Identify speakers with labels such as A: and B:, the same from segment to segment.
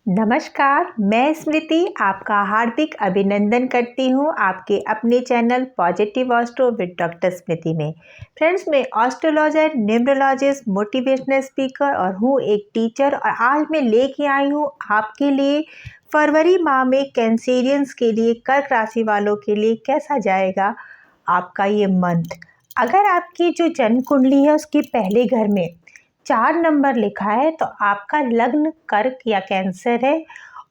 A: नमस्कार, मैं स्मृति आपका हार्दिक अभिनंदन करती हूँ आपके अपने channel positive astro with doctor Smriti में। फ्रेंड्स, मैं एस्ट्रोलॉजर, न्यूमरोलॉजिस्ट, मोटिवेशनल स्पीकर और हूँ एक टीचर और आज मैं लेके आई हूँ आपके लिए फरवरी माह में कैंसेरियंस के लिए, कर्क राशि वालों के लिए कैसा जाएगा आपका ये मंथ। अगर आपकी जो जन्म कुंडली है उसके पहले घर में 4 नंबर लिखा है तो आपका लग्न कर्क या कैंसर है।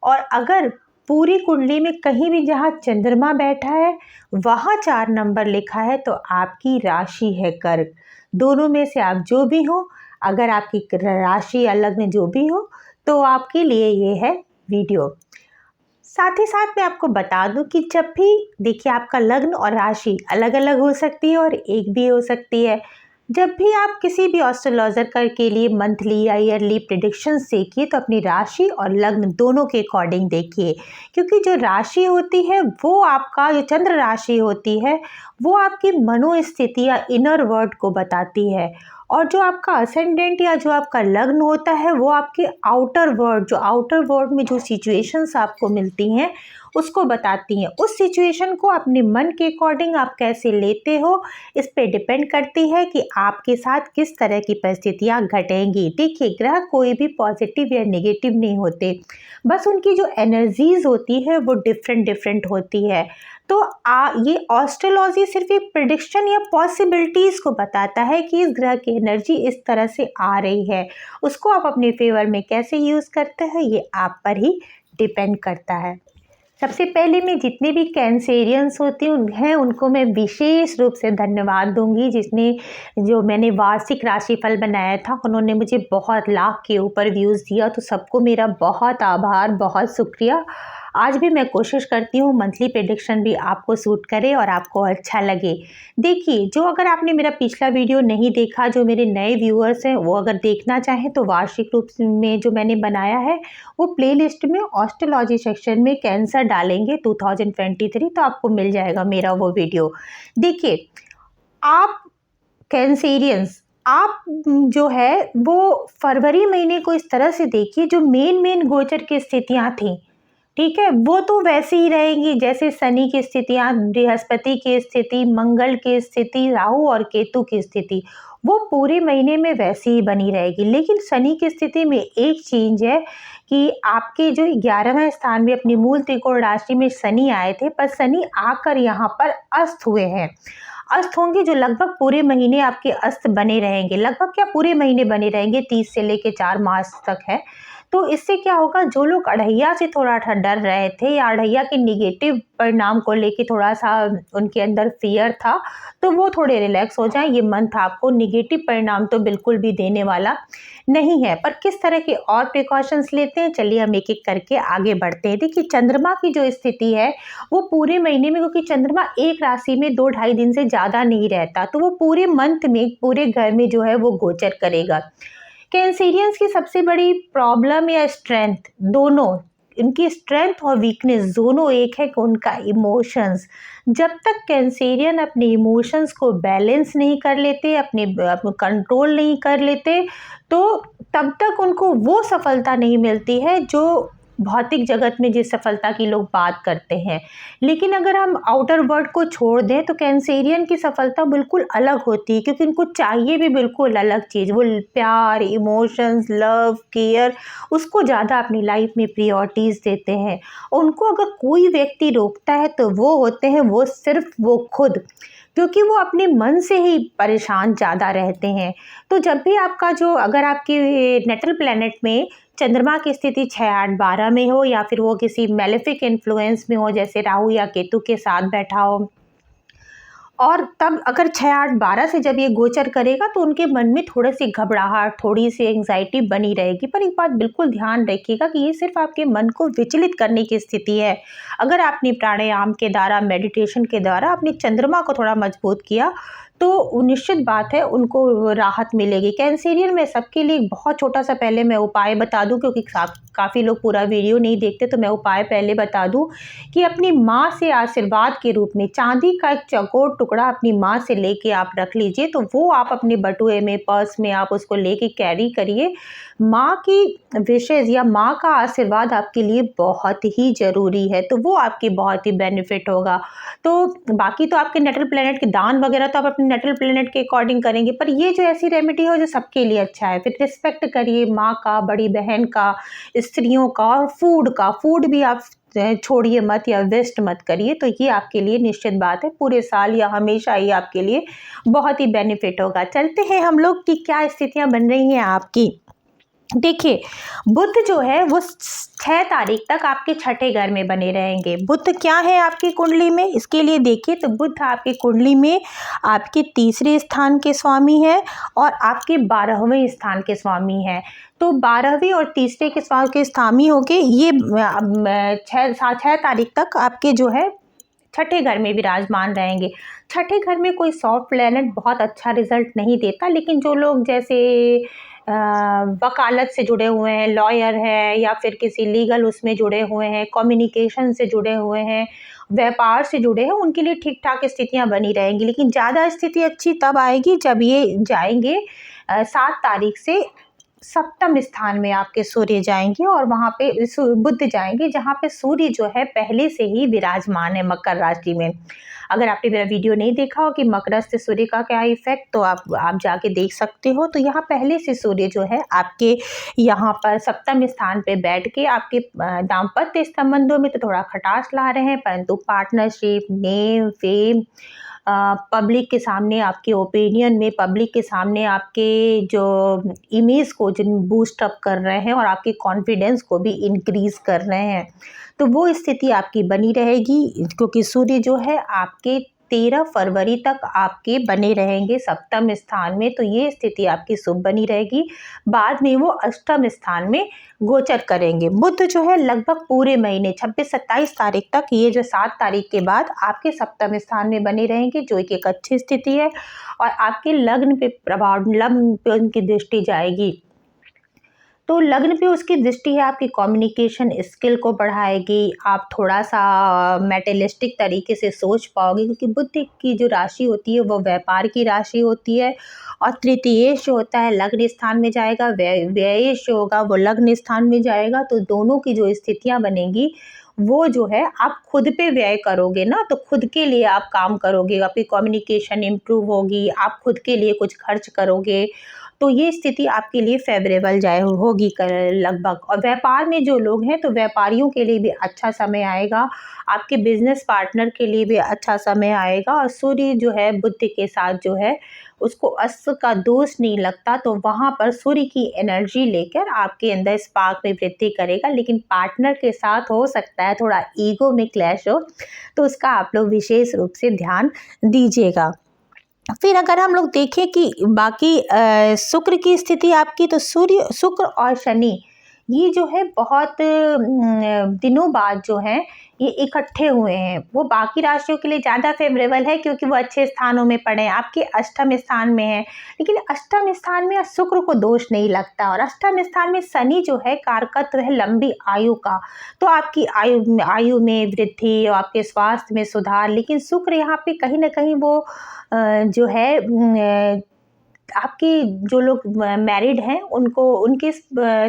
A: और अगर पूरी कुंडली में कहीं भी जहाँ चंद्रमा बैठा है वहाँ 4 नंबर लिखा है तो आपकी राशि है कर्क। दोनों में से आप जो भी हो, अगर आपकी राशि या लग्न जो भी हो तो आपके लिए ये है वीडियो। साथ ही साथ मैं आपको बता दूं कि जब भी देखिए, आपका लग्न और राशि अलग अलग हो सकती है और एक भी हो सकती है। जब भी आप किसी भी एस्ट्रोलॉजर के लिए मंथली या ईयरली प्रेडिक्शंस देखिए तो अपनी राशि और लग्न दोनों के अकॉर्डिंग देखिए, क्योंकि जो राशि होती है वो आपका, जो चंद्र राशि होती है वो आपकी मनोस्थिति या इनर वर्ल्ड को बताती है। और जो आपका असेंडेंट या जो आपका लग्न होता है वो आपके आउटर वर्ल्ड, जो आउटर वर्ल्ड में जो सिचुएशंस आपको मिलती हैं उसको बताती हैं। उस सिचुएशन को अपने मन के अकॉर्डिंग आप कैसे लेते हो इस पे डिपेंड करती है कि आपके साथ किस तरह की परिस्थितियाँ घटेंगी। देखिए, ग्रह कोई भी पॉजिटिव या नेगेटिव नहीं होते, बस उनकी जो एनर्जीज होती है वो डिफरेंट होती है। तो ये एस्ट्रोलॉजी सिर्फ एक प्रिडिक्शन या पॉसिबिलिटीज़ को बताता है कि इस ग्रह की एनर्जी इस तरह से आ रही है। उसको आप अपने फेवर में कैसे यूज़ करते हैं ये आप पर ही डिपेंड करता है। सबसे पहले मैं जितने भी कैंसेरियंस होते हैं उनको मैं विशेष रूप से धन्यवाद दूंगी, जिसने जो मैंने वार्षिक राशिफल बनाया था उन्होंने मुझे बहुत लाख के ऊपर व्यूज़ दिया, तो सबको मेरा बहुत आभार, बहुत शुक्रिया। आज भी मैं कोशिश करती हूँ मंथली प्रेडिक्शन भी आपको सूट करे और आपको अच्छा लगे। देखिए, जो अगर आपने मेरा पिछला वीडियो नहीं देखा, जो मेरे नए व्यूअर्स हैं वो अगर देखना चाहें तो वार्षिक रूप में जो मैंने बनाया है वो प्लेलिस्ट में एस्ट्रोलॉजी सेक्शन में कैंसर डालेंगे 2023 तो आपको मिल जाएगा मेरा वो वीडियो। देखिए, आप कैंसेरियंस, आप जो है वो फरवरी महीने को इस तरह से देखिए, जो मेन गोचर की स्थितियाँ थी, ठीक है, वो तो वैसे ही रहेंगी जैसे शनि की स्थितियाँ, बृहस्पति की स्थिति, मंगल की स्थिति, राहु और केतु की स्थिति, वो पूरे महीने में वैसे ही बनी रहेगी। लेकिन शनि की स्थिति में एक चेंज है कि आपके जो 11वें स्थान में अपनी मूल त्रिकोण राशि में शनि आए थे, पर शनि आकर यहाँ पर अस्त हुए हैं। अस्त होंगे जो लगभग पूरे महीने आपके अस्त बने रहेंगे, लगभग क्या पूरे महीने बने रहेंगे, 30 से लेके 4 मार्च तक है। तो इससे क्या होगा, जो लोग अढ़ैया से थोड़ा डर रहे थे या अढ़ैया के निगेटिव परिणाम को लेके थोड़ा सा उनके अंदर फियर था, तो वो थोड़े रिलैक्स हो जाएं। ये मंथ आपको निगेटिव परिणाम तो बिल्कुल भी देने वाला नहीं है, पर किस तरह के और प्रिकॉशंस लेते हैं चलिए हम एक एक करके आगे बढ़ते हैं। देखिए, चंद्रमा की जो स्थिति है वो पूरे महीने में, क्योंकि चंद्रमा एक राशि में 2-2.5 दिन से ज़्यादा नहीं रहता, तो वो पूरे मंथ में पूरे घर में जो है वो गोचर करेगा। कैंसेरियंस की सबसे बड़ी प्रॉब्लम या स्ट्रेंथ, दोनों, इनकी स्ट्रेंथ और वीकनेस दोनों एक है कि उनका इमोशंस। जब तक कैंसेरियन अपने इमोशंस को बैलेंस नहीं कर लेते, अपने कंट्रोल नहीं कर लेते, तो तब तक उनको वो सफलता नहीं मिलती है जो भौतिक जगत में जिस सफलता की लोग बात करते हैं। लेकिन अगर हम आउटर वर्ल्ड को छोड़ दें तो कैंसेरियन की सफलता बिल्कुल अलग होती है, क्योंकि उनको चाहिए भी बिल्कुल अलग चीज़, वो प्यार, इमोशंस, लव, केयर, उसको ज़्यादा अपनी लाइफ में प्रियोरिटीज़ देते हैं। उनको अगर कोई व्यक्ति रोकता है तो वो होते हैं वो सिर्फ वो खुद, क्योंकि वो अपने मन से ही परेशान ज़्यादा रहते हैं। तो जब भी आपका जो, अगर आपके नेटल प्लैनेट में चंद्रमा की स्थिति 6, 8, 12 में हो या फिर वो किसी मेलेफिक इन्फ्लुएंस में हो जैसे राहु या केतु के साथ बैठा हो, और तब अगर 6, 8, 12 से जब ये गोचर करेगा तो उनके मन में थोड़ी सी घबराहट, थोड़ी सी एंग्जाइटी बनी रहेगी। पर एक बात बिल्कुल ध्यान रखिएगा कि ये सिर्फ आपके मन को विचलित करने की स्थिति है। अगर आपने प्राणायाम के द्वारा, मेडिटेशन के द्वारा अपने चंद्रमा को थोड़ा मजबूत किया तो निश्चित बात है उनको राहत मिलेगी। कैंसेरियन में सबके लिए एक बहुत छोटा सा पहले मैं उपाय बता दूं, क्योंकि काफ़ी लोग पूरा वीडियो नहीं देखते, तो मैं उपाय पहले बता दूं कि अपनी माँ से आशीर्वाद के रूप में चांदी का एक चौकोर टुकड़ा अपनी माँ से लेके आप रख लीजिए। तो वो आप अपने बटुए में, पर्स में आप उसको लेके कैरी करिए। माँ की विशेज़ या माँ का आशीर्वाद आपके लिए बहुत ही ज़रूरी है, तो वो आपकी बहुत ही बेनिफिट होगा। तो बाकी तो आपके नेटल प्लैनेट के दान वगैरह तो आप अपने नेटल प्लैनेट के अकॉर्डिंग करेंगे, पर ये जो ऐसी रेमेडी हो जो सबके लिए अच्छा है। फिर रिस्पेक्ट करिए माँ का, बड़ी बहन का, स्त्रियों का, और फूड भी आप छोड़िए मत या वेस्ट मत करिए। तो ये आपके लिए निश्चित बात है, पूरे साल या हमेशा ही आपके लिए बहुत ही बेनिफिट होगा। चलते हैं हम लोग कि क्या स्थितियाँ बन रही हैं आपकी। देखिए, बुध जो है वो 6 तारीख तक आपके छठे घर में बने रहेंगे। बुध क्या है आपकी कुंडली में, इसके लिए देखिए तो बुध आपकी कुंडली में आपके तीसरे स्थान के स्वामी है और आपके 12वें स्थान के स्वामी हैं। तो 12वें और तीसरे के स्वामी होके ये 6 तारीख तक आपके जो है छठे घर में विराजमान रहेंगे। छठे घर में कोई सॉफ्ट प्लैनेट बहुत अच्छा रिजल्ट नहीं देता, लेकिन जो लोग जैसे वकालत से जुड़े हुए हैं, लॉयर है या फिर किसी लीगल उसमें जुड़े हुए हैं, कम्युनिकेशन से जुड़े हुए हैं, व्यापार से जुड़े हैं, उनके लिए ठीक ठाक स्थितियां बनी रहेंगी। लेकिन ज़्यादा स्थिति अच्छी तब आएगी जब ये जाएंगे 7 तारीख से सप्तम स्थान में आपके सूर्य जाएंगे और वहाँ पे बुध जाएंगे, जहाँ पे सूर्य जो है पहले से ही विराजमान है मकर राशि में। अगर आपने मेरा वीडियो नहीं देखा हो कि मकर से सूर्य का क्या इफेक्ट, तो आप जाके देख सकते हो। तो यहाँ पहले से सूर्य जो है आपके यहाँ पर सप्तम स्थान पे बैठ के आपके दाम्पत्य संबंधों में तो थोड़ा खटास ला रहे हैं, परंतु पार्टनरशिप, नेम, फेम, पब्लिक के सामने आपके ओपिनियन में, पब्लिक के सामने आपके जो इमेज को जिन बूस्ट अप कर रहे हैं और आपके कॉन्फिडेंस को भी इंक्रीज कर रहे हैं, तो वो स्थिति आपकी बनी रहेगी। क्योंकि सूर्य जो है आपके 13 फरवरी तक आपके बने रहेंगे सप्तम स्थान में, तो ये स्थिति आपकी शुभ बनी रहेगी। बाद में वो अष्टम स्थान में गोचर करेंगे। बुध जो है लगभग पूरे महीने 26-27 तारीख तक, ये जो 7 तारीख के बाद आपके सप्तम स्थान में बने रहेंगे, जो एक अच्छी स्थिति है। और आपके लग्न पे प्रभाव, लग्न पे उनकी दृष्टि जाएगी, तो लग्न पे उसकी दृष्टि है, आपकी कम्युनिकेशन स्किल को बढ़ाएगी। आप थोड़ा सा मेटेलिस्टिक तरीके से सोच पाओगे, क्योंकि बुध की जो राशि होती है वो व्यापार की राशि होती है। और तृतीयेश जो होता है लग्न स्थान में जाएगा, व्ययेश जो होगा वो लग्न स्थान में जाएगा। तो दोनों की जो स्थितियाँ बनेंगी वो जो है आप खुद पे व्यय करोगे ना, तो खुद के लिए आप काम करोगे, आपकी कम्युनिकेशन इम्प्रूव होगी, आप खुद के लिए कुछ खर्च करोगे। तो ये स्थिति आपके लिए फेवरेबल होगी लगभग। और व्यापार में जो लोग हैं, तो व्यापारियों के लिए भी अच्छा समय आएगा, आपके बिजनेस पार्टनर के लिए भी अच्छा समय आएगा। और सूर्य जो है बुध के साथ जो है उसको अस्त का दोष नहीं लगता, तो वहाँ पर सूर्य की एनर्जी लेकर आपके अंदर स्पार्क में वृद्धि करेगा। लेकिन पार्टनर के साथ हो सकता है थोड़ा ईगो में क्लैश हो, तो उसका आप लोग विशेष रूप से ध्यान दीजिएगा। फिर अगर हम लोग देखें कि बाकी शुक्र की स्थिति आपकी, तो सूर्य, शुक्र और शनि ये जो है बहुत दिनों बाद जो है ये इकट्ठे हुए हैं। वो बाकी राशियों के लिए ज़्यादा फेवरेबल है क्योंकि वो अच्छे स्थानों में पड़े हैं, आपके अष्टम स्थान में है। लेकिन अष्टम स्थान में शुक्र को दोष नहीं लगता, और अष्टम स्थान में शनि जो है कारकत्व है लंबी आयु का, तो आपकी आयु में वृद्धि और आपके स्वास्थ्य में सुधार। लेकिन शुक्र यहाँ पे कहीं ना कहीं वो जो है आपकी जो लोग मैरिड हैं उनको उनके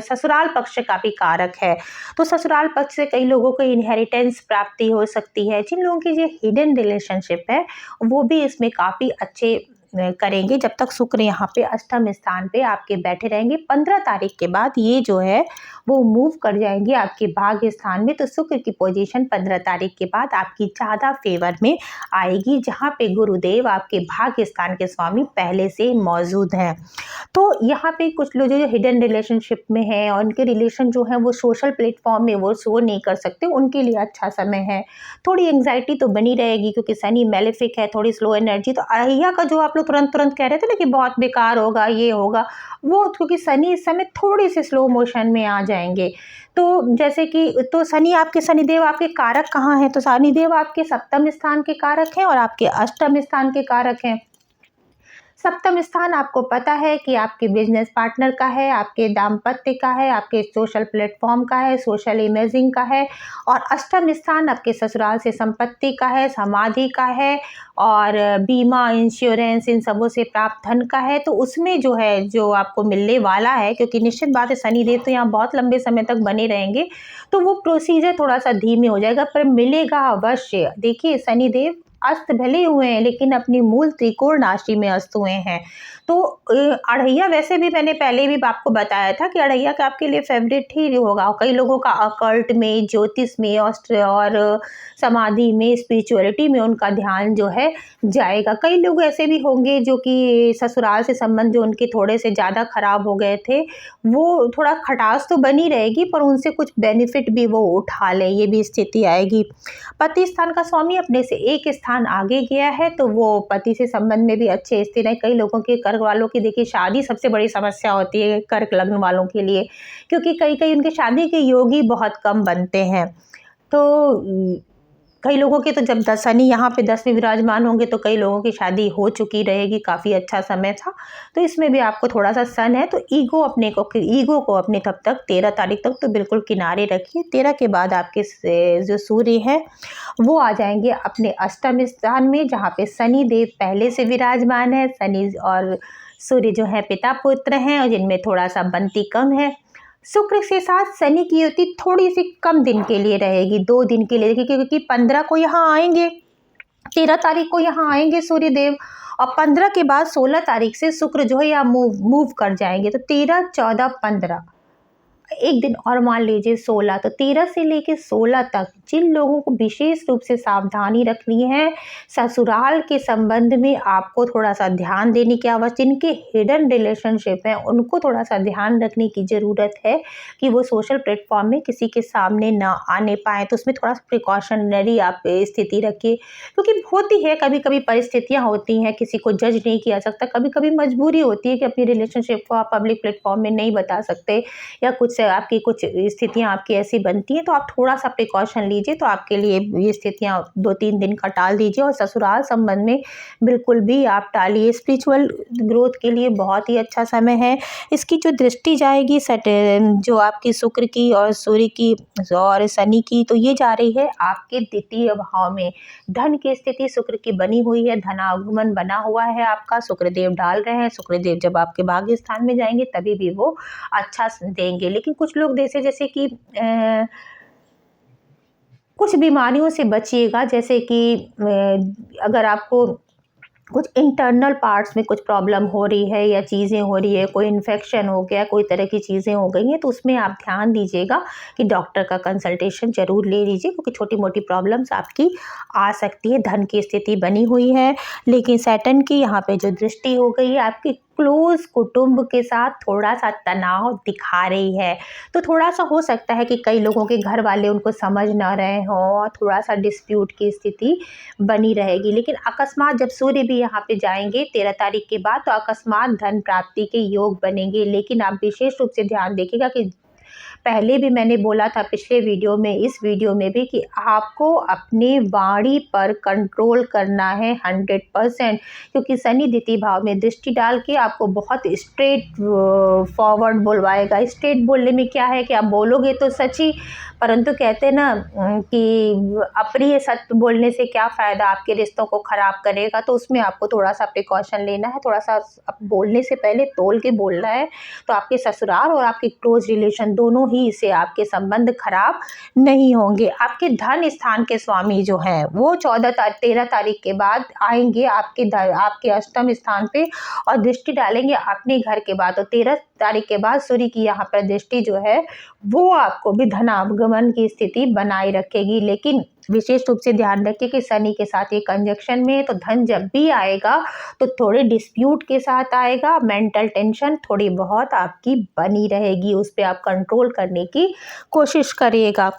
A: ससुराल पक्ष का भी कारक है। तो ससुराल पक्ष से कई लोगों को इनहेरिटेंस प्राप्ति हो सकती है। जिन लोगों की जो हिडन रिलेशनशिप है वो भी इसमें काफ़ी अच्छे करेंगे, जब तक शुक्र यहाँ पे अष्टम स्थान पे आपके बैठे रहेंगे। 15 तारीख के बाद ये जो है वो मूव कर जाएंगे आपके भाग्य स्थान में। तो शुक्र की पोजीशन 15 तारीख के बाद आपकी ज़्यादा फेवर में आएगी, जहाँ पे गुरुदेव आपके भाग्य स्थान के स्वामी पहले से मौजूद हैं। तो यहाँ पे कुछ लोग जो हिडन रिलेशनशिप में हैं और उनके रिलेशन जो है वो सोशल प्लेटफॉर्म में वो शो नहीं कर सकते, उनके लिए अच्छा समय है। थोड़ी एंग्जाइटी तो बनी रहेगी क्योंकि शनि मेलेफिक है, थोड़ी स्लो एनर्जी। तो अहिया का जो आप लोग तुरंत कह रहे थे ना कि बहुत बेकार होगा, ये होगा, वो क्योंकि शनि इस समय थोड़ी सी स्लो मोशन में आ जाएंगे। तो जैसे कि तो शनिदेव आपके कारक कहाँ हैं, तो शनिदेव आपके सप्तम स्थान के कारक हैं और आपके अष्टम स्थान के कारक हैं। सप्तम स्थान आपको पता है कि आपके बिजनेस पार्टनर का है, आपके दाम्पत्य का है, आपके सोशल प्लेटफॉर्म का है, सोशल इमेजिंग का है। और अष्टम स्थान आपके ससुराल से संपत्ति का है, समाधि का है और बीमा, इंश्योरेंस, इन सबों से प्राप्त धन का है। तो उसमें जो है, जो आपको मिलने वाला है, क्योंकि निश्चित बात है शनिदेव तो यहाँ बहुत लंबे समय तक बने रहेंगे, तो वो प्रोसीजर थोड़ा सा धीमे हो जाएगा, पर मिलेगा अवश्य। देखिए, शनिदेव अस्त भले हुए हैं लेकिन अपनी मूल त्रिकोण राशि में अस्त हुए हैं। तो अढ़ैया, वैसे भी मैंने पहले भी आपको बताया था कि अढ़ैया का आपके लिए फेवरेट ही होगा। कई लोगों का अकल्ट में, ज्योतिष में और समाधि में, स्पिरिचुअलिटी में उनका ध्यान जो है जाएगा। कई लोग ऐसे भी होंगे जो कि ससुराल से संबंध जो उनके थोड़े से ज़्यादा खराब हो गए थे, वो थोड़ा खटास तो बनी रहेगी पर उनसे कुछ बेनिफिट भी वो उठा लें, ये भी स्थिति आएगी। पति स्थान का स्वामी अपने से एक स्थान आगे गया है, तो वो पति से संबंध में भी अच्छे स्थिर है। कई लोगों के, कर्क वालों की देखिए शादी सबसे बड़ी समस्या होती है कर्क लग्न वालों के लिए, क्योंकि कई उनके शादी के योग ही बहुत कम बनते हैं। तो कई लोगों के तो जब शनि यहाँ पे 10 में विराजमान होंगे तो कई लोगों की शादी हो चुकी रहेगी, काफ़ी अच्छा समय था। तो इसमें भी आपको थोड़ा सा सन है, तो ईगो को अपने तब तक 13 तारीख तक तो बिल्कुल किनारे रखिए। 13 के बाद आपके जो सूर्य है वो आ जाएंगे अपने अष्टम स्थान में, जहाँ पे शनि देव पहले से विराजमान है। शनि और सूर्य जो है पिता पुत्र हैं और जिनमें थोड़ा सा बनती कम है। शुक्र के साथ शनि की युति थोड़ी सी कम दिन के लिए रहेगी, 2 दिन के लिए, क्योंकि 15 को यहाँ आएंगे, 13 तारीख को यहाँ आएंगे सूर्यदेव और 15 के बाद 16 तारीख से शुक्र जो है यहाँ मूव कर जाएंगे। तो 13, 14, 15 एक दिन और मान लीजिए 16, तो 13 से लेके 16 तक जिन लोगों को विशेष रूप से सावधानी रखनी है, ससुराल के संबंध में आपको थोड़ा सा ध्यान देने की आवश्यकता, जिनके हिडन रिलेशनशिप हैं उनको थोड़ा सा ध्यान रखने की ज़रूरत है कि वो सोशल प्लेटफॉर्म में किसी के सामने ना आने पाए। तो उसमें थोड़ा सा प्रिकॉशनरी आप स्थिति रखिए, क्योंकि होती है कभी कभी परिस्थितियाँ होती हैं, किसी को जज नहीं किया सकता, कभी कभी मजबूरी होती है कि अपनी रिलेशनशिप को आप पब्लिक प्लेटफॉर्म में नहीं बता सकते, या कुछ आपकी कुछ स्थितियां आपकी ऐसी बनती हैं, तो आप थोड़ा सा प्रिकॉशन लीजिए। तो आपके लिए ये स्थितियां 2-3 दिन का टाल दीजिए और ससुराल संबंध में बिल्कुल भी आप टालिए। स्पिरिचुअल ग्रोथ के लिए बहुत ही अच्छा समय है। इसकी जो दृष्टि जाएगी जो आपकी शुक्र की और सूर्य की और शनि की, तो ये जा रही है आपके द्वितीय भाव में। धन की स्थिति शुक्र की बनी हुई है, धनागमन बना हुआ है आपका, शुक्रदेव डाल रहे हैं। शुक्रदेव जब आपके भाग्य स्थान में जाएंगे तभी भी वो अच्छा देंगे। लेकिन कुछ लोग जैसे कि कुछ बीमारियों से बचिएगा, जैसे कि अगर आपको कुछ इंटरनल पार्ट्स में कुछ प्रॉब्लम हो रही है या चीज़ें हो रही है, कोई इन्फेक्शन हो गया, कोई तरह की चीज़ें हो गई हैं, तो उसमें आप ध्यान दीजिएगा कि डॉक्टर का कंसल्टेशन ज़रूर ले लीजिए, क्योंकि छोटी मोटी प्रॉब्लम्स आपकी आ सकती है। धन की स्थिति बनी हुई है, लेकिन सैटर्न की यहाँ पे जो दृष्टि हो गई है आपकी क्लोज कुटुंब के साथ थोड़ा सा तनाव दिखा रही है। तो थोड़ा सा हो सकता है कि कई लोगों के घर वाले उनको समझ ना रहे हों और थोड़ा सा डिस्प्यूट की स्थिति बनी रहेगी। लेकिन अकस्मात जब सूर्य भी यहाँ पे जाएंगे 13 तारीख के बाद, तो अकस्मात धन प्राप्ति के योग बनेंगे। लेकिन आप विशेष रूप से ध्यान देखिएगा कि पहले भी मैंने बोला था पिछले वीडियो में, इस वीडियो में भी, कि आपको अपने वाणी पर कंट्रोल करना है 100%, क्योंकि शनि द्वितीय भाव में दृष्टि डाल के आपको बहुत स्ट्रेट फॉरवर्ड बोलवाएगा। स्ट्रेट बोलने में क्या है कि आप बोलोगे तो सच्ची, परंतु कहते हैं ना कि अप्रिय सत्य बोलने से क्या फ़ायदा, आपके रिश्तों को ख़राब करेगा। तो उसमें आपको थोड़ा सा प्रिकॉशन लेना है, थोड़ा सा बोलने से पहले तोल के बोलना है। तो आपके ससुराल और आपके क्लोज रिलेशन दोनों ही से आपके संबंध खराब नहीं होंगे। आपके धन स्थान के स्वामी जो हैं वो 13 तारीख के बाद आएंगे आपके अष्टम स्थान पे और दृष्टि डालेंगे अपने घर के बाद। तो 13 तारीख के बाद सूर्य की यहाँ पर दृष्टि जो है वो आपको भी धनागमन की स्थिति बनाए रखेगी। लेकिन विशेष रूप से ध्यान रखिए कि शनि के साथ ये कंजक्शन में है, तो धन जब भी आएगा तो थोड़े डिस्प्यूट के साथ आएगा। मेंटल टेंशन थोड़ी बहुत आपकी बनी रहेगी, उस पर आप कंट्रोल करने की कोशिश करिएगा।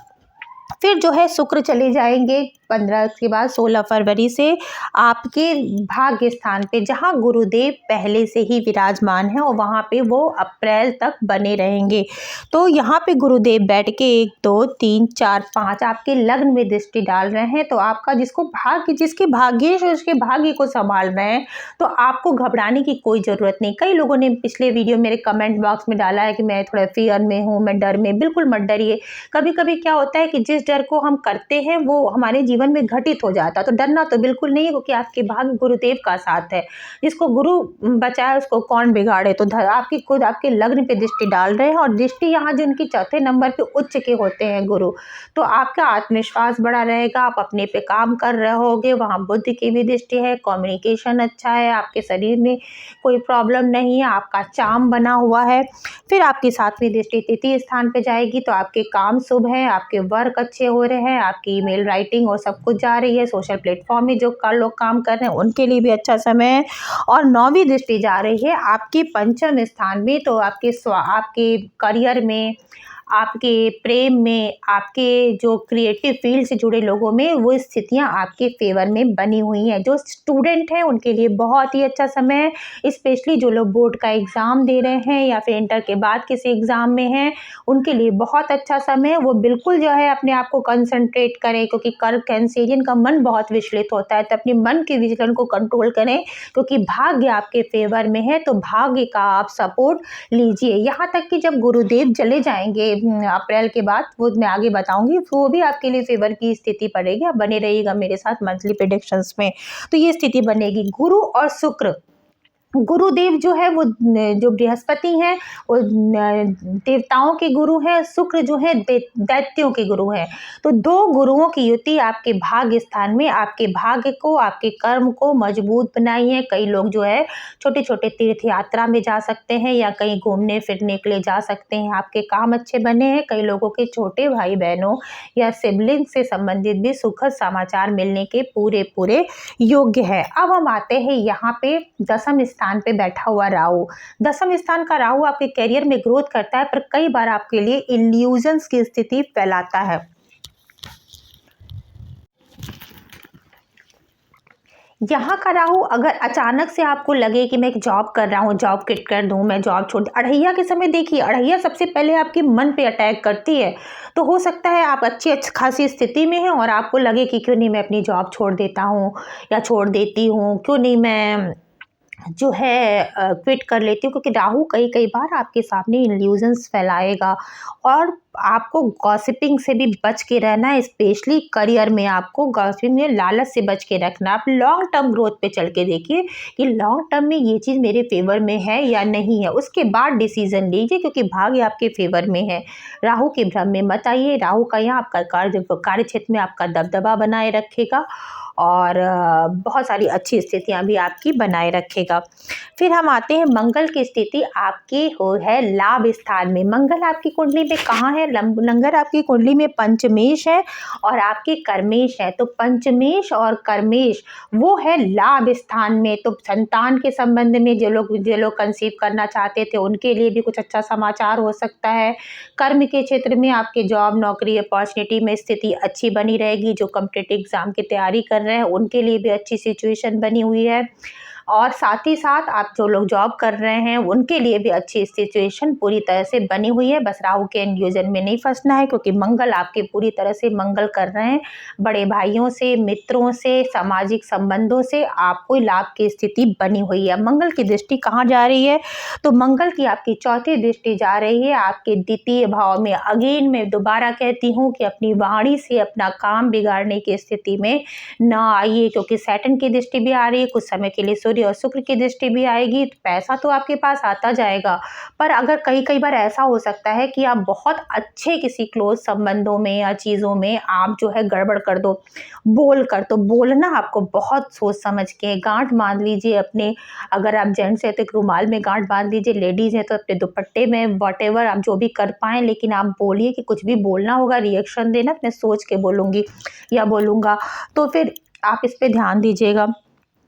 A: फिर जो है शुक्र चले जाएंगे 15 के बाद 16 फरवरी से आपके भाग्य स्थान पे जहाँ गुरुदेव पहले से ही विराजमान है और वहाँ पे वो अप्रैल तक बने रहेंगे। तो यहाँ पे गुरुदेव बैठ के 1 2 3 4 5 आपके लग्न में दृष्टि डाल रहे हैं। तो आपका जिसके भाग्येश और उसके भाग्य को संभाल रहे हैं, तो आपको घबराने की कोई ज़रूरत नहीं। कई लोगों ने पिछले वीडियो मेरे कमेंट बॉक्स में डाला है कि मैं थोड़ा फियर में हूँ, मैं डर में। बिल्कुल मत डरिए। कभी कभी क्या होता है कि जिस डर को हम करते हैं वो हमारे जीवन में घटित हो जाता है। तो डरना तो बिल्कुल नहीं है, क्योंकि आपके भाग्य गुरुदेव का साथ है। जिसको गुरु बचाए उसको कौन बिगाड़े। तो आपकी खुद आपके लग्न पे दृष्टि डाल रहे हैं, और दृष्टि यहाँ जो उनकी चौथे नंबर पे उच्च के होते हैं गुरु, तो आपका आत्मविश्वास बड़ा रहेगा, आप अपने पे काम कर रहे होगे। वहाँ बुद्ध की भी दृष्टि है, कम्युनिकेशन अच्छा है, आपके शरीर में कोई प्रॉब्लम नहीं है, आपका चार्म बना हुआ है। फिर आपकी 7वीं दृष्टि तृतीय स्थान पे जाएगी, तो आपके काम शुभ हैं, आपके वर्क अच्छे हो रहे हैं, आपकी ईमेल राइटिंग और सब कुछ जा रही है। सोशल प्लेटफॉर्म में जो लोग काम कर रहे हैं उनके लिए भी अच्छा समय है। और 9वीं दृष्टि जा रही है आपके पंचम स्थान में, तो आपके करियर में, आपके प्रेम में, आपके जो क्रिएटिव फील्ड से जुड़े लोगों में वो स्थितियां आपके फेवर में बनी हुई हैं। जो स्टूडेंट हैं उनके लिए बहुत ही अच्छा समय है। स्पेशली जो लोग बोर्ड का एग्ज़ाम दे रहे हैं या फिर इंटर के बाद किसी एग्ज़ाम में हैं, उनके लिए बहुत अच्छा समय है। वो बिल्कुल जो है अपने आप को कंसंट्रेट करें, क्योंकि कैंसेरियन का मन बहुत विचलित होता है। तो अपने मन के विचलन को कंट्रोल करें, क्योंकि भाग्य आपके फेवर में है। तो भाग्य का आप सपोर्ट लीजिए। यहाँ तक कि जब गुरुदेव चले जाएंगे अप्रैल के बाद, वो मैं आगे बताऊंगी, वो भी आपके लिए फेवर की स्थिति पड़ेगी। आप बने रहिएगा मेरे साथ मंथली प्रेडिक्शंस में। तो ये स्थिति बनेगी। गुरु और शुक्र, गुरुदेव जो है वो जो बृहस्पति हैं वो देवताओं के गुरु हैं, शुक्र जो है दैत्यों के गुरु हैं। तो 2 गुरुओं की युति आपके भाग्य स्थान में आपके भाग्य को, आपके कर्म को मजबूत बनाई है। कई लोग जो है छोटे छोटे तीर्थ यात्रा में जा सकते हैं या कहीं घूमने फिरने के लिए जा सकते हैं। आपके काम अच्छे बने हैं। कई लोगों के छोटे भाई बहनों या सिबलिंग से संबंधित भी सुखद समाचार मिलने के पूरे योग्य है। अब हम आते हैं यहाँ पे दसम स्थान पे बैठा हुआ राहु। दसम स्थान का राहु आपके करियर में ग्रोथ करता है, पर कई बार आपके लिए इल्यूजन्स की स्थिति फैलाता है। यहाँ का राहु अगर अचानक से आपको लगे कि मैं एक जॉब कर रहा हूँ, जॉब क्विट कर दूँ, मैं जॉब छोड़, अढ़ैया के समय देखिए, अढ़ैया सबसे पहले आपके मन पे अटैक करती है। तो हो सकता है आप अच्छी खासी स्थिति में हैं और आपको लगे कि क्यों नहीं मैं अपनी जॉब छोड़ देता हूँ या छोड़ देती हूँ, क्यों नहीं मैं जो है क्विट कर लेती हूँ। क्योंकि राहु कई बार आपके सामने इल्यूजन्स फैलाएगा, और आपको गॉसिपिंग से भी बच के रहना है। स्पेशली करियर में आपको गॉसिपिंग में लालच से बच के रखना। आप लॉन्ग टर्म ग्रोथ पे चल के देखिए कि लॉन्ग टर्म में ये चीज़ मेरे फेवर में है या नहीं है, उसके बाद डिसीजन लीजिए, क्योंकि भाग्य आपके फेवर में है। राहु के भ्रम में मत आइए। राहु का यहाँ आपका कार्य क्षेत्र में आपका दबदबा बनाए रखेगा और बहुत सारी अच्छी स्थितियां भी आपकी बनाए रखेगा। फिर हम आते हैं मंगल की स्थिति आपकी हो है लाभ स्थान में। मंगल आपकी कुंडली में कहाँ है? मंगल आपकी कुंडली में पंचमेश है और आपके कर्मेश है। तो पंचमेश और कर्मेश वो है लाभ स्थान में। तो संतान के संबंध में जो लोग कंसीव करना चाहते थे उनके लिए भी कुछ अच्छा समाचार हो सकता है। कर्म के क्षेत्र में आपके जॉब नौकरी अपॉर्चुनिटी में स्थिति अच्छी बनी रहेगी। जो कॉम्पिटिटिव एग्जाम की तैयारी कर रहे हैं उनके लिए भी अच्छी सिचुएशन बनी हुई है, और साथ ही साथ आप जो लोग जॉब कर रहे हैं उनके लिए भी अच्छी सिचुएशन पूरी तरह से बनी हुई है। बस राहु के इल्यूजन में नहीं फंसना है, क्योंकि मंगल आपके पूरी तरह से मंगल कर रहे हैं। बड़े भाइयों से, मित्रों से, सामाजिक संबंधों से आपको लाभ की स्थिति बनी हुई है। मंगल की दृष्टि कहाँ जा रही है? तो मंगल की आपकी चौथी दृष्टि जा रही है आपके द्वितीय भाव में। अगेन मैं दोबारा कहती हूँ कि अपनी वाणी से अपना काम बिगाड़ने की स्थिति में ना आइए, क्योंकि सैटर्न की दृष्टि भी आ रही है। कुछ समय के लिए सूर्य और शुक्र की दृष्टि भी आएगी। तो पैसा तो आपके पास आता जाएगा, पर अगर कई बार ऐसा हो सकता है कि आप बहुत अच्छे किसी क्लोज संबंधों में या चीज़ों में आप जो है गड़बड़ कर दो, तो बोलना आपको बहुत सोच समझ के, गांठ बांध लीजिए अपने, अगर आप जेंट्स हैं तो एक रुमाल में गांठ बांध लीजिए, लेडीज़ हैं तो अपने दुपट्टे में, वॉटेवर आप जो भी कर पाएँ, लेकिन आप बोलिए कि कुछ भी बोलना होगा, रिएक्शन देना, मैं सोच के बोलूँगी या बोलूँगा। तो फिर आप इस पे ध्यान दीजिएगा।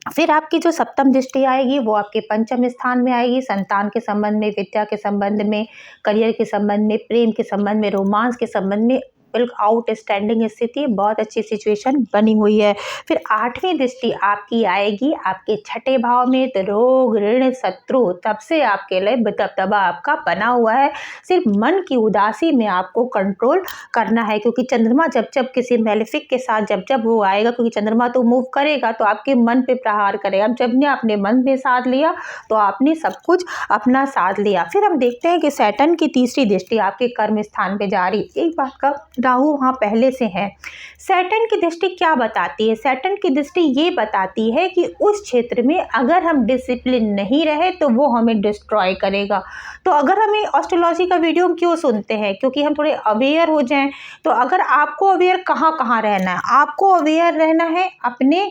A: फिर आपकी जो सप्तम दृष्टि आएगी वो आपके पंचम स्थान में आएगी। संतान के संबंध में, विद्या के संबंध में, करियर के संबंध में, प्रेम के संबंध में, रोमांस के संबंध में बिल्कुल आउटस्टैंडिंग स्थिति, बहुत अच्छी सिचुएशन बनी हुई है। फिर 8वीं दृष्टि आपकी आएगी आपके छठे भाव में, तो रोग ऋण शत्रु तब से आपके लिए दबदबा आपका बना हुआ है। सिर्फ मन की उदासी में आपको कंट्रोल करना है, क्योंकि चंद्रमा जब जब किसी मेलेफिक के साथ जब जब वो आएगा, क्योंकि चंद्रमा तो मूव करेगा तो आपके मन पे प्रहार करेगा। जब ने आपने मन में साथ लिया तो आपने सब कुछ अपना साथ लिया। फिर हम देखते हैं कि सैटर्न की तीसरी दृष्टि आपके कर्म स्थान पे जा रही। एक बात का, राहु वहाँ पहले से है। सैटर्न की दृष्टि क्या बताती है? सैटर्न की दृष्टि ये बताती है कि उस क्षेत्र में अगर हम डिसिप्लिन नहीं रहे तो वो हमें डिस्ट्रॉय करेगा। तो अगर हमें एस्ट्रोलॉजी का वीडियो क्यों सुनते हैं? क्योंकि हम थोड़े अवेयर हो जाएं। तो अगर आपको अवेयर कहाँ कहाँ रहना है? आपको अवेयर रहना है अपने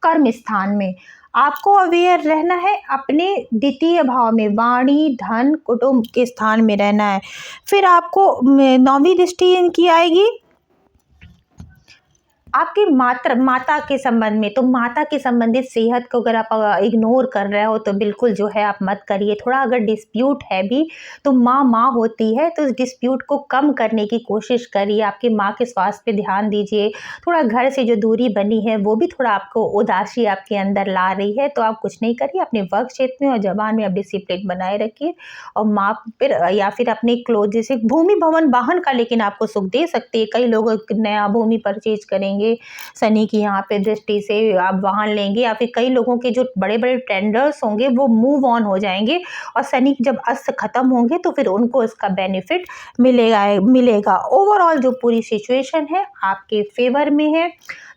A: कर्म स्थान में, आपको अवेयर रहना है अपने द्वितीय भाव में, वाणी धन कुटुंब के स्थान में रहना है। फिर आपको 9वीं दृष्टि इनकी आएगी आपकी माता के संबंध में। तो माता के संबंधित सेहत को अगर आप इग्नोर कर रहे हो तो बिल्कुल जो है आप मत करिए। थोड़ा अगर डिस्प्यूट है भी तो माँ होती है, तो इस डिस्प्यूट को कम करने की कोशिश करिए। आपकी माँ के स्वास्थ्य पे ध्यान दीजिए। थोड़ा घर से जो दूरी बनी है वो भी थोड़ा आपको उदासी आपके अंदर ला रही है, तो आप कुछ नहीं करिए। अपने वर्क क्षेत्र में और जबान में आप डिसिप्लिन बनाए रखिए। और माँ फिर या फिर अपने क्लोज, जैसे भूमि भवन वाहन का लेकिन आपको सुख दे सकती है। कई लोग नया भूमि परचेज करेंगे शनि की यहाँ पे दृष्टि से, आप वाहन लेंगे, या फिर कई लोगों के जो बड़े बड़े टेंडर्स होंगे वो मूव ऑन हो जाएंगे और शनि जब अस्त खत्म होंगे तो फिर उनको इसका बेनिफिट मिलेगा। ओवरऑल जो पूरी सिचुएशन है आपके फेवर में है,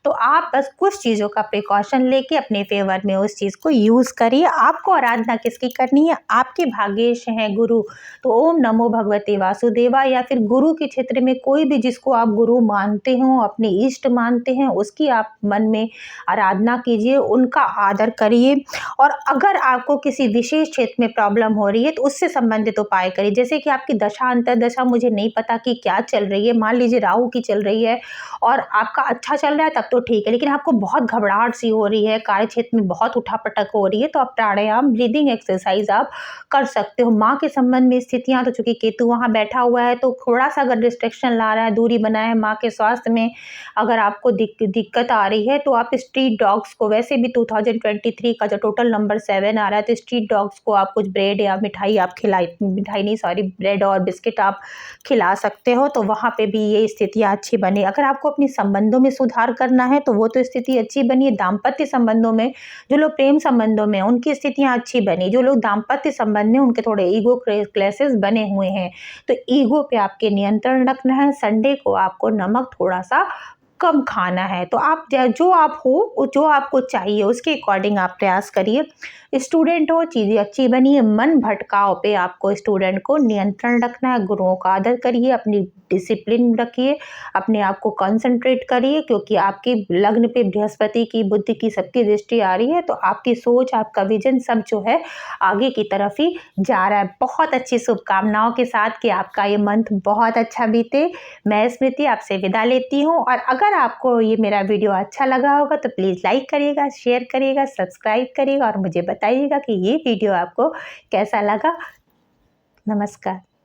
A: तो आप बस कुछ चीज़ों का प्रिकॉशन लेके अपने फेवर में उस चीज़ को यूज़ करिए। आपको आराधना किसकी करनी है? आपके भाग्येश हैं गुरु, तो ओम नमो भगवते वासुदेवा, या फिर गुरु के क्षेत्र में कोई भी जिसको आप गुरु मानते हो, अपने इष्ट मानते हैं, उसकी आप मन में आराधना कीजिए, उनका आदर करिए। और अगर आपको किसी विशेष क्षेत्र में प्रॉब्लम हो रही है तो उससे संबंधित उपाय करिए। जैसे कि आपकी दशा अंतर्दशा मुझे नहीं पता कि क्या चल रही है, मान लीजिए राहु की चल रही है और आपका अच्छा चल रहा है तब तो ठीक है, लेकिन आपको बहुत घबराहट सी हो रही है, कार्य क्षेत्र में बहुत उठापटक हो रही है, तो आप प्राणायाम ब्रीदिंग एक्सरसाइज आप कर सकते हो। माँ के संबंध में स्थितियाँ, तो चूंकि केतु वहाँ बैठा हुआ है तो थोड़ा सा अगर डिस्ट्रैक्शन ला रहा है, दूरी बनाए है माँ के स्वास्थ्य में, अगर आपको दिक्कत आ रही है तो आप स्ट्रीट डॉग्स को, वैसे भी 2023 का जो टोटल नंबर 7 आ रहा है, तो स्ट्रीट डॉग्स को आप कुछ ब्रेड या मिठाई आप ब्रेड और बिस्किट आप खिला सकते हो, तो वहाँ पे भी ये स्थितियाँ अच्छी बने। अगर आपको अपने संबंधों में सुधार करना है तो वो तो स्थिति अच्छी बनी है। दाम्पत्य संबंधों में, जो लोग प्रेम संबंधों में उनकी स्थितियाँ अच्छी बनी। जो लोग दाम्पत्य संबंध में, उनके थोड़े ईगो क्लेशेस बने हुए हैं, तो ईगो पे आपके नियंत्रण रखना है। संडे को आपको नमक थोड़ा सा कम खाना है। तो आप जो आप हो, जो आपको चाहिए उसके अकॉर्डिंग आप प्रयास करिए। स्टूडेंट हो, चीज़ें अच्छी बनी है। मन भटकाव पे आपको स्टूडेंट को नियंत्रण रखना है। गुरुओं का आदर करिए, अपनी डिसिप्लिन रखिए, अपने आप को कंसंट्रेट करिए, क्योंकि आपके लग्न पे बृहस्पति की, बुद्ध की, सबकी दृष्टि आ रही है, तो आपकी सोच, आपका विजन सब जो है आगे की तरफ ही जा रहा है। बहुत अच्छी शुभकामनाओं के साथ कि आपका ये मंथ बहुत अच्छा बीते। मैं स्मृति आपसे विदा लेती हूँ, और अगर आपको ये मेरा वीडियो अच्छा लगा होगा तो प्लीज़ लाइक करिएगा, शेयर करिएगा, सब्सक्राइब करिएगा और मुझे बताइएगा कि ये वीडियो आपको कैसा लगा। नमस्कार।